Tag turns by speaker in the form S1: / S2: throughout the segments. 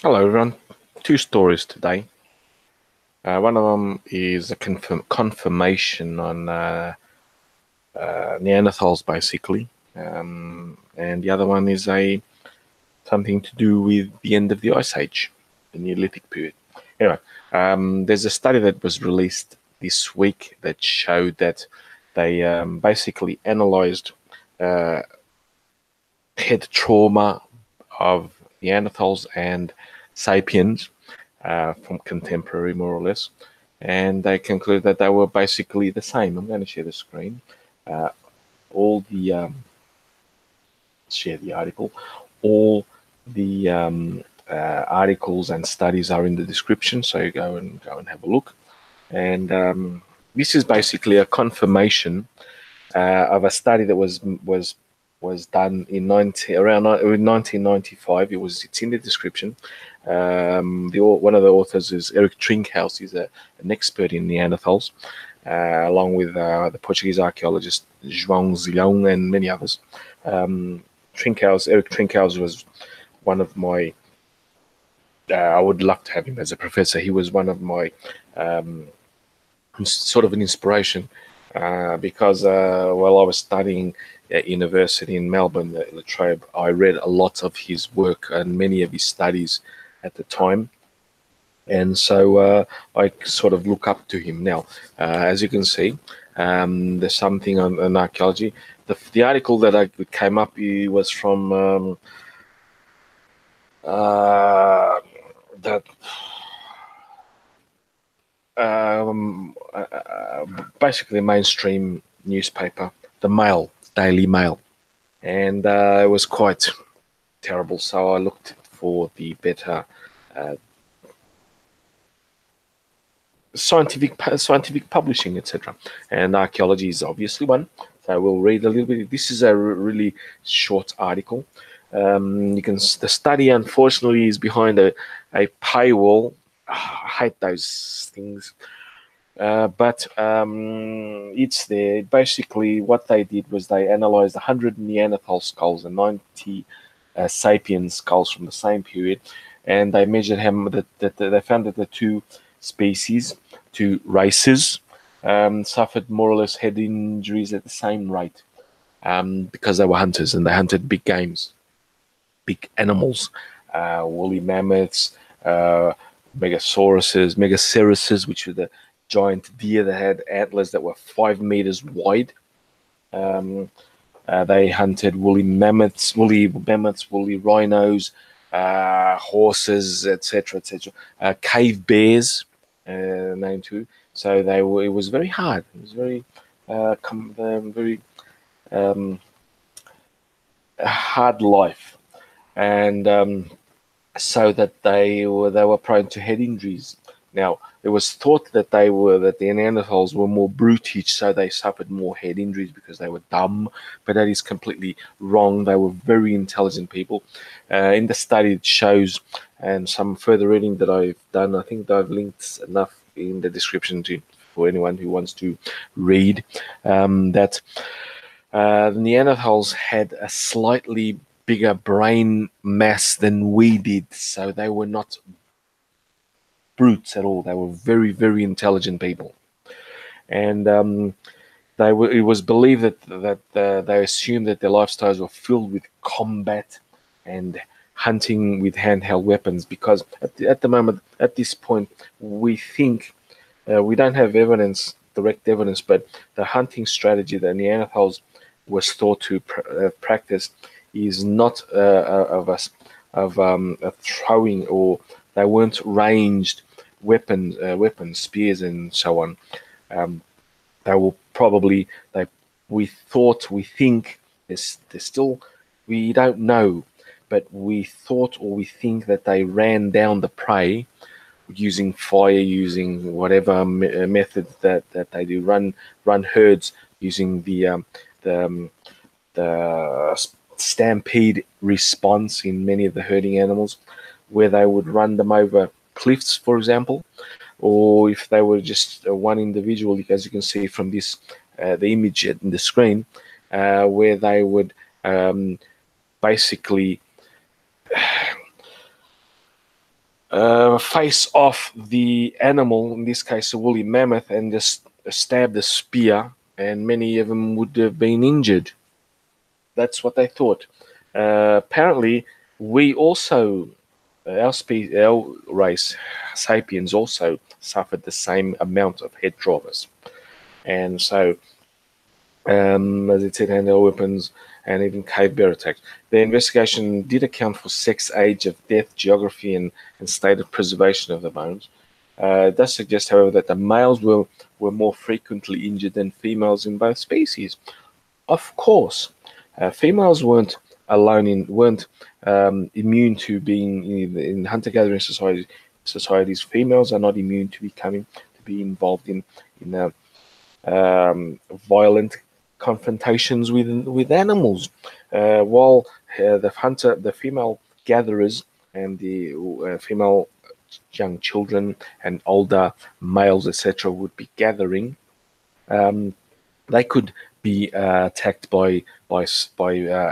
S1: Hello, everyone. Two stories today. One of them is a confirmation on Neanderthals, basically, and the other one is a something to do with the end of the Ice Age, the Neolithic period. Anyway, there's a study that was released this week that showed that they basically analyzed uh, head trauma of Neanderthals and sapiens from contemporary, more or less, and they concluded that they were basically the same. I'm going to share the screen. Uh, all the share the article. All the articles and studies are in the description, so you go and have a look. And this is basically a confirmation of a study that was done in around 1995. It's in the description. One of the authors is Eric Trinkhaus. He's an expert in Neanderthals, along with the Portuguese archaeologist João Zilhão and many others. Eric Trinkhaus was one of my. I would love to have him as a professor. He was one of my sort of an inspiration because while I was studying at university in Melbourne, at La Trobe, I read a lot of his work and many of his studies at the time. And so I sort of look up to him now. As you can see, there's something on archaeology. The article that I came up was from that basically a mainstream newspaper, the Mail, Daily Mail, and it was quite terrible. So I looked for the better scientific publishing, etc. And archaeology is obviously one. So we'll read a little bit. This is a really short article. The study, unfortunately, is behind a paywall. I hate those things. But it's there. Basically, what they did was they analyzed 100 Neanderthal skulls and 90 sapien skulls from the same period, and they measured how that they found that the two races, suffered more or less head injuries at the same rate because they were hunters and they hunted big games, big animals, woolly mammoths, megaceratuses, which were the giant deer that had antlers that were 5 meters wide. They hunted woolly mammoths, woolly rhinos, horses, etc., etc. Cave bears, named too. So it was very hard. It was very, very hard life, and so that they were prone to head injuries. Now, it was thought that the Neanderthals were more brutish, so they suffered more head injuries because they were dumb, but that is completely wrong. They were very intelligent people. In the study, it shows, and some further reading that I've done, I think I've linked enough in the description for anyone who wants to read, that the Neanderthals had a slightly bigger brain mass than we did, so they were not brutes at all. They were very, very intelligent people, and it was believed that they assumed that their lifestyles were filled with combat and hunting with handheld weapons. Because at the moment, at this point, we think we don't have direct evidence, but the hunting strategy that Neanderthals was thought to practice is not of throwing, or they weren't ranged weapons, spears and so on. They will probably we think there's still, we don't know, but we thought or we think that they ran down the prey using fire, using whatever method that they do, run herds using the stampede response in many of the herding animals, where they would run them over cliffs, for example, or if they were just one individual, as you can see from this, the image in the screen, where they would basically face off the animal, in this case a woolly mammoth, and just stab the spear, and many of them would have been injured. That's what they thought. Apparently, we also, our race, sapiens, also suffered the same amount of head traumas. And so, as it said, handheld weapons and even cave bear attacks. The investigation did account for sex, age of death, geography, and state of preservation of the bones. It does suggest, however, that the males were more frequently injured than females in both species. Of course, females weren't immune to being in hunter-gathering societies. Females are not immune to be involved in violent confrontations with animals. While the female gatherers and the female young children and older males, etc., would be gathering, they could be attacked by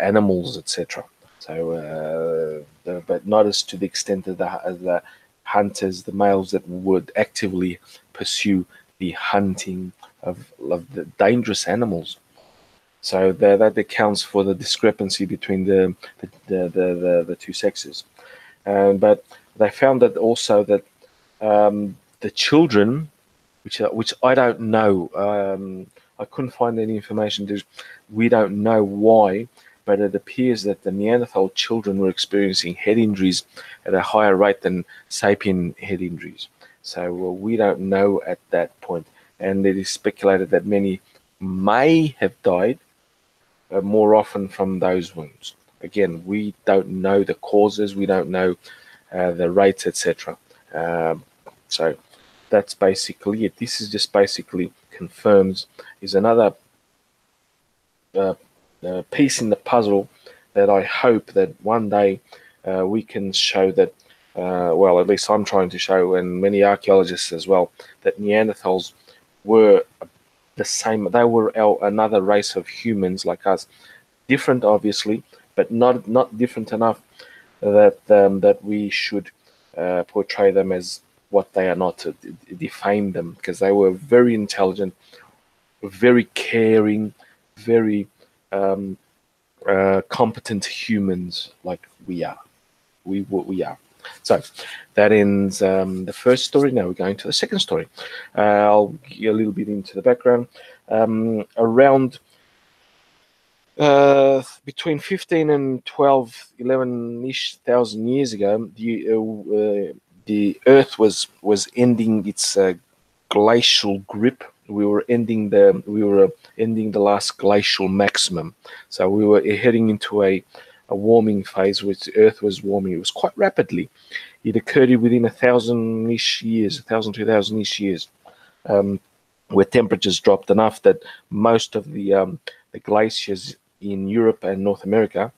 S1: animals, etc. So, but not as to the extent of the hunters, the males that would actively pursue the hunting of the dangerous animals. So that accounts for the discrepancy between the two sexes. But they found that also that the children, which I don't know, I couldn't find any information. We don't know why, but it appears that the Neanderthal children were experiencing head injuries at a higher rate than sapien head injuries. So we don't know at that point. And it is speculated that many may have died more often from those wounds. Again, we don't know the causes, we don't know the rates, etc. So that's basically it. This is just basically confirms, is another piece in the puzzle that I hope that one day we can show that, well, at least I'm trying to show, and many archaeologists as well, that Neanderthals were the same. They were another race of humans like us, different obviously, but not different enough that we should portray them as what they are not, to defame them, because they were very intelligent, very caring, very competent humans like we are. We are. So that ends the first story. Now we're going to the second story. I'll get a little bit into the background. Around between 15 and 12, 11-ish thousand years ago, the Earth was ending its glacial grip. We were ending the last glacial maximum. So we were heading into a warming phase, which the Earth was warming. It was quite rapidly. It occurred within 1,000-ish years, 1,000, 2,000-ish years, where temperatures dropped enough that most of the glaciers in Europe and North America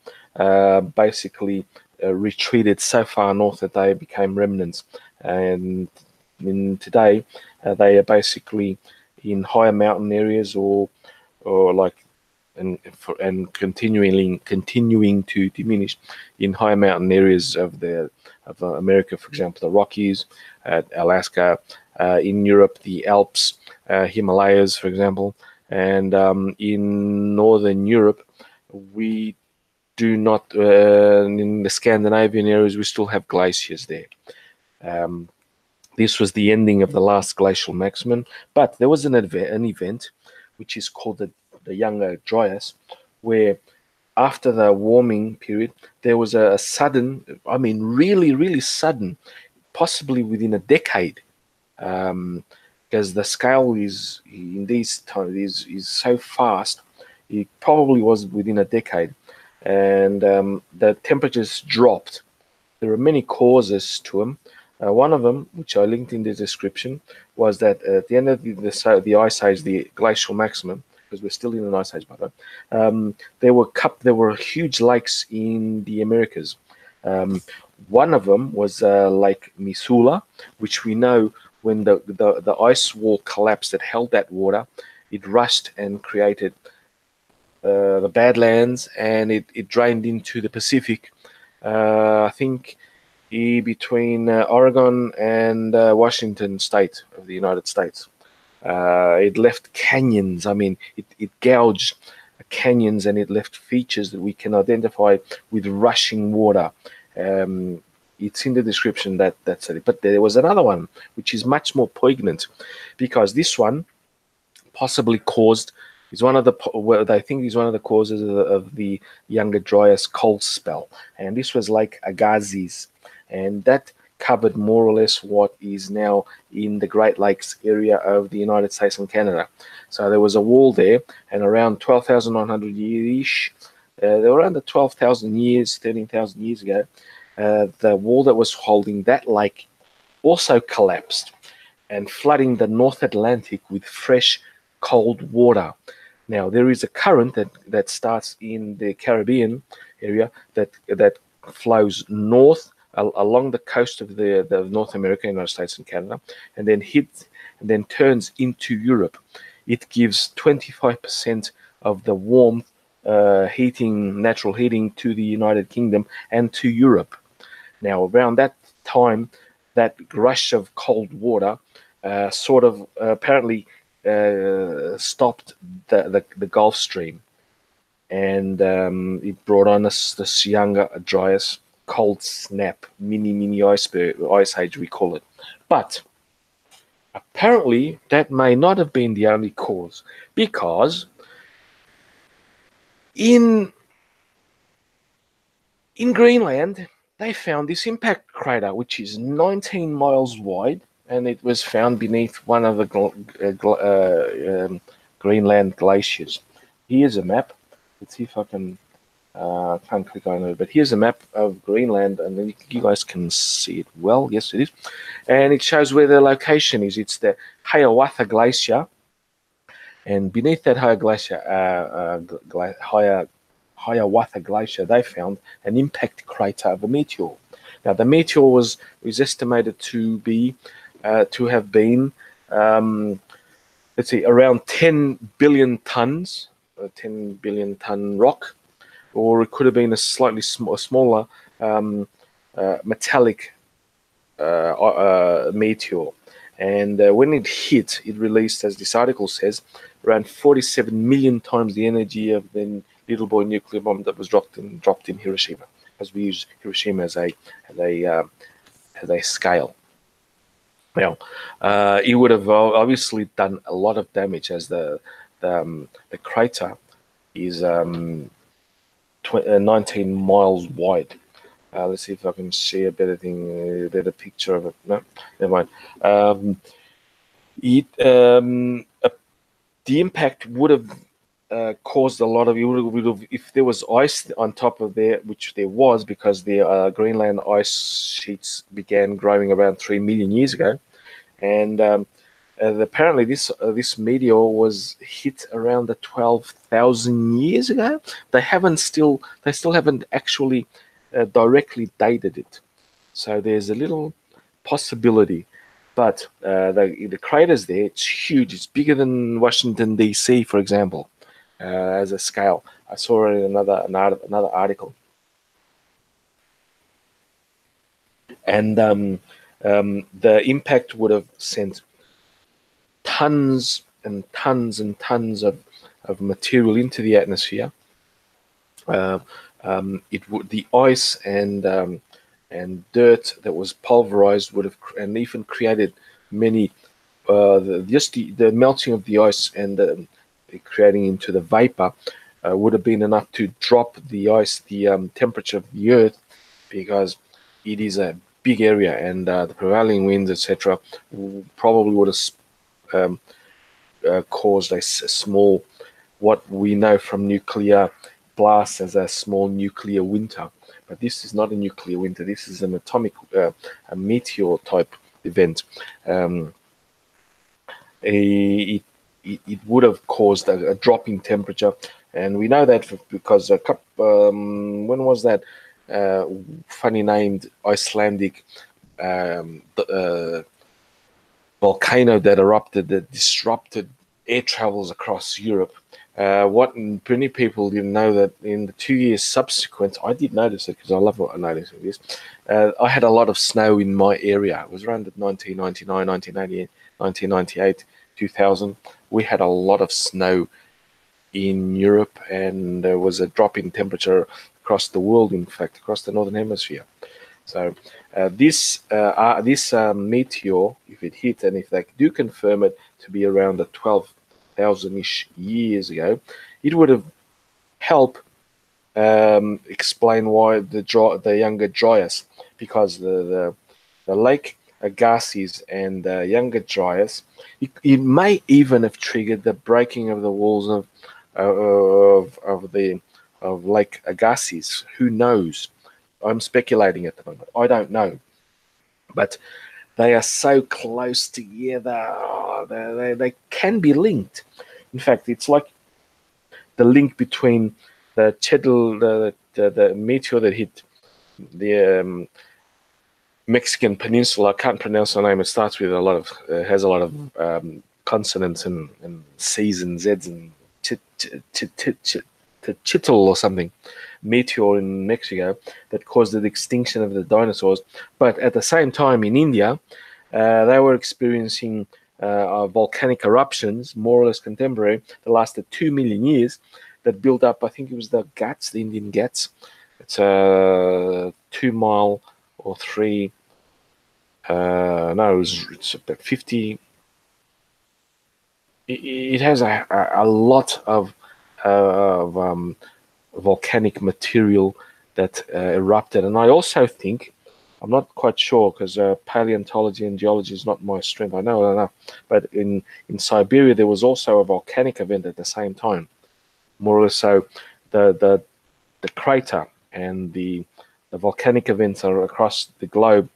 S1: basically retreated so far north that they became remnants. And today, they are basically in higher mountain areas or like and continuing to diminish in higher mountain areas of America, for example, the Rockies, Alaska, in Europe, the Alps, Himalayas, for example, and in Northern Europe, we do not. In the Scandinavian areas, we still have glaciers there. This was the ending of the last glacial maximum, but there was an event which is called the Younger Drias, where after the warming period, there was a sudden, I mean, really, really sudden, possibly within a decade, because the scale is in these times is so fast. It probably was within a decade, and the temperatures dropped. There are many causes to them. One of them, which I linked in the description, was that at the end of the ice age, the glacial maximum, because we're still in an ice age, by the way, there were huge lakes in the Americas. One of them was Lake Missoula, which we know when the ice wall collapsed that held that water, it rushed and created the Badlands, and it drained into the Pacific. I think between Oregon and Washington State of the United States. It left canyons. I mean, it gouged canyons, and it left features that we can identify with rushing water. Um, it's in the description that's it. But there was another one which is much more poignant, because this one possibly caused is one of the well, I think is one of the causes of the Younger Drias cold spell, and this was Lake Agassiz, and that covered more or less what is now in the Great Lakes area of the United States and Canada. So there was a wall there, and around 12,900 years, they were around the 12,000 years, 13,000 years ago, the wall that was holding that lake also collapsed, and flooding the North Atlantic with fresh, cold water. Now, there is a current that starts in the Caribbean area that flows north along the coast of the North America, United States and Canada, and then turns into Europe. It gives 25% of the warmth, natural heating to the United Kingdom and to Europe. Now, around that time, that rush of cold water sort of apparently stopped the Gulf Stream, and it brought on this younger Drias cold snap, mini ice age, we call it. But apparently, that may not have been the only cause, because in Greenland, they found this impact crater, which is 19 miles wide, and it was found beneath one of the Greenland glaciers. Here's a map. Let's see if I can. Can't click on it, but here's a map of Greenland, and then you guys can see it well. Yes, it is, and it shows where the location is. It's the Hiawatha Glacier, and beneath that Hiawatha Glacier, they found an impact crater of a meteor. Now, the meteor was estimated to have been, let's see, around 10 billion tons, 10 billion ton rock, or it could have been a slightly smaller metallic meteor. And when it hit, it released, as this article says, around 47 million times the energy of the little boy nuclear bomb that was dropped in Hiroshima, as we use Hiroshima as a scale. Now, it would have obviously done a lot of damage, as the crater is 19 miles wide. Let's see if I can see a better picture of it. No, never mind. The impact would have caused a lot of. If there was ice on top of there, which there was, because the Greenland ice sheets began growing around 3 million years ago, and apparently this meteor was hit around the 12,000 years ago. They still haven't actually directly dated it, so there's a little possibility. But the crater's there. It's huge. It's bigger than Washington D.C., for example, as a scale. I saw it in another article, and the impact would have sent tons and tons and tons of material into the atmosphere. The ice and dirt that was pulverized would have, and even created many. The melting of the ice and creating into the vapor would have been enough to drop the temperature of the Earth, because it is a big area, and the prevailing winds, etc., probably would have caused a small, what we know from nuclear blasts as a small nuclear winter. But this is not a nuclear winter. This is an atomic, a meteor type event. It would have caused a drop in temperature, and we know that because when was that funny named Icelandic volcano that erupted, that disrupted air travels across Europe? What many people didn't know that in the 2 years subsequent, I did notice it because I love what I noticed with this. I had a lot of snow in my area. It was around 1999, 1998, 1998, 2000. We had a lot of snow in Europe, and there was a drop in temperature across the world, in fact, across the northern hemisphere. So this meteor, if it hit, and if they do confirm it to be around the 12,000-ish years ago, it would have helped explain why the younger Drias, because the lake Agassiz and the younger Drias, it may even have triggered the breaking of the walls of Lake Agassiz. Who knows? I'm speculating at the moment. I don't know, but they are so close together. They can be linked. In fact, it's like the link between the meteor that hit the Mexican peninsula. I can't pronounce the name. It starts with has a lot of consonants and C's and Z's and Chitl or something. Meteor in Mexico that caused the extinction of the dinosaurs. But at the same time in India, they were experiencing volcanic eruptions, more or less contemporary, that lasted 2 million years, that built up, I think it was the Ghats, the Indian Ghats. It's a 2 mile or 3, it's about 50. It has a lot of volcanic material that erupted. And I also think, I'm not quite sure because paleontology and geology is not my strength. I know enough. But in Siberia, there was also a volcanic event at the same time. More or less so, the crater and the volcanic events are across the globe.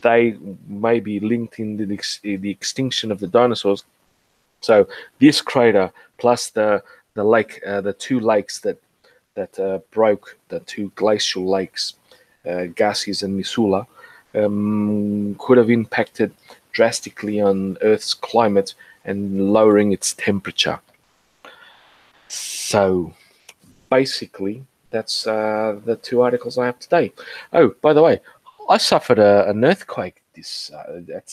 S1: They may be linked in the extinction of the dinosaurs. So this crater plus the lake, the two lakes that broke, the two glacial lakes, Agassiz and Missoula, could have impacted drastically on Earth's climate and lowering its temperature. So basically, that's the two articles I have today. Oh, by the way, I suffered an earthquake at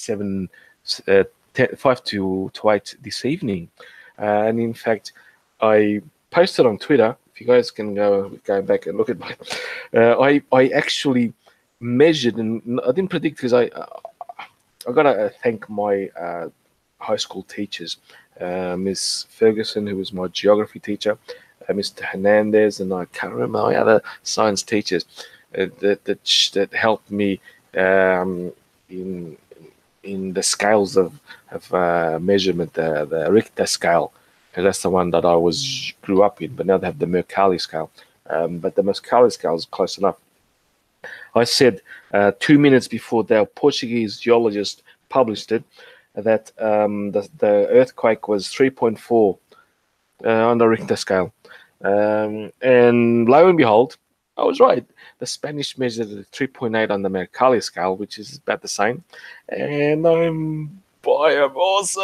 S1: 5 to 8 this evening. And in fact, I posted on Twitter. If you guys can go back and look at my, I actually measured, and I didn't predict because I gotta thank my high school teachers, Miss Ferguson, who was my geography teacher, Mr. Hernandez, and I can't remember my other science teachers that helped me in the scales of measurement, the Richter scale. And that's the one that I grew up in, but now they have the Mercalli scale. But the Mercalli scale is close enough. I said 2 minutes before the Portuguese geologist published it that the earthquake was 3.4 on the Richter scale. And lo and behold, I was right. The Spanish measured 3.8 on the Mercalli scale, which is about the same. And I am awesome.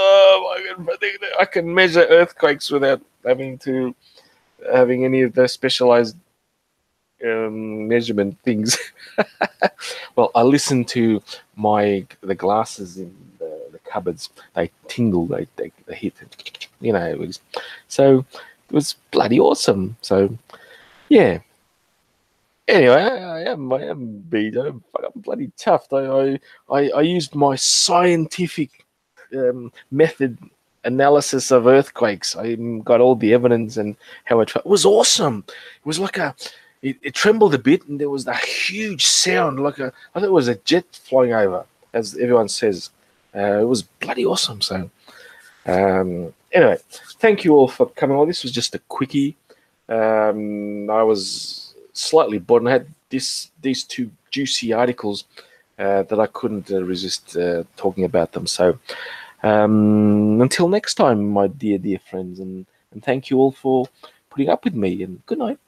S1: I can measure earthquakes without having any of the specialized measurement things. Well, I listened to the glasses in the cupboards. They tingle. They hit. It was so. It was bloody awesome. So, yeah. Anyway, I am beat. I'm bloody tough. I used my scientific method analysis of earthquakes. I got all the evidence and how it was awesome. It was like it trembled a bit, and there was a huge sound, I thought it was a jet flying over, as everyone says. It was bloody awesome. So, anyway, thank you all for coming on. This was just a quickie. I was slightly bored, and I had these two juicy articles that I couldn't resist talking about them. So, until next time, my dear friends, and thank you all for putting up with me, and good night.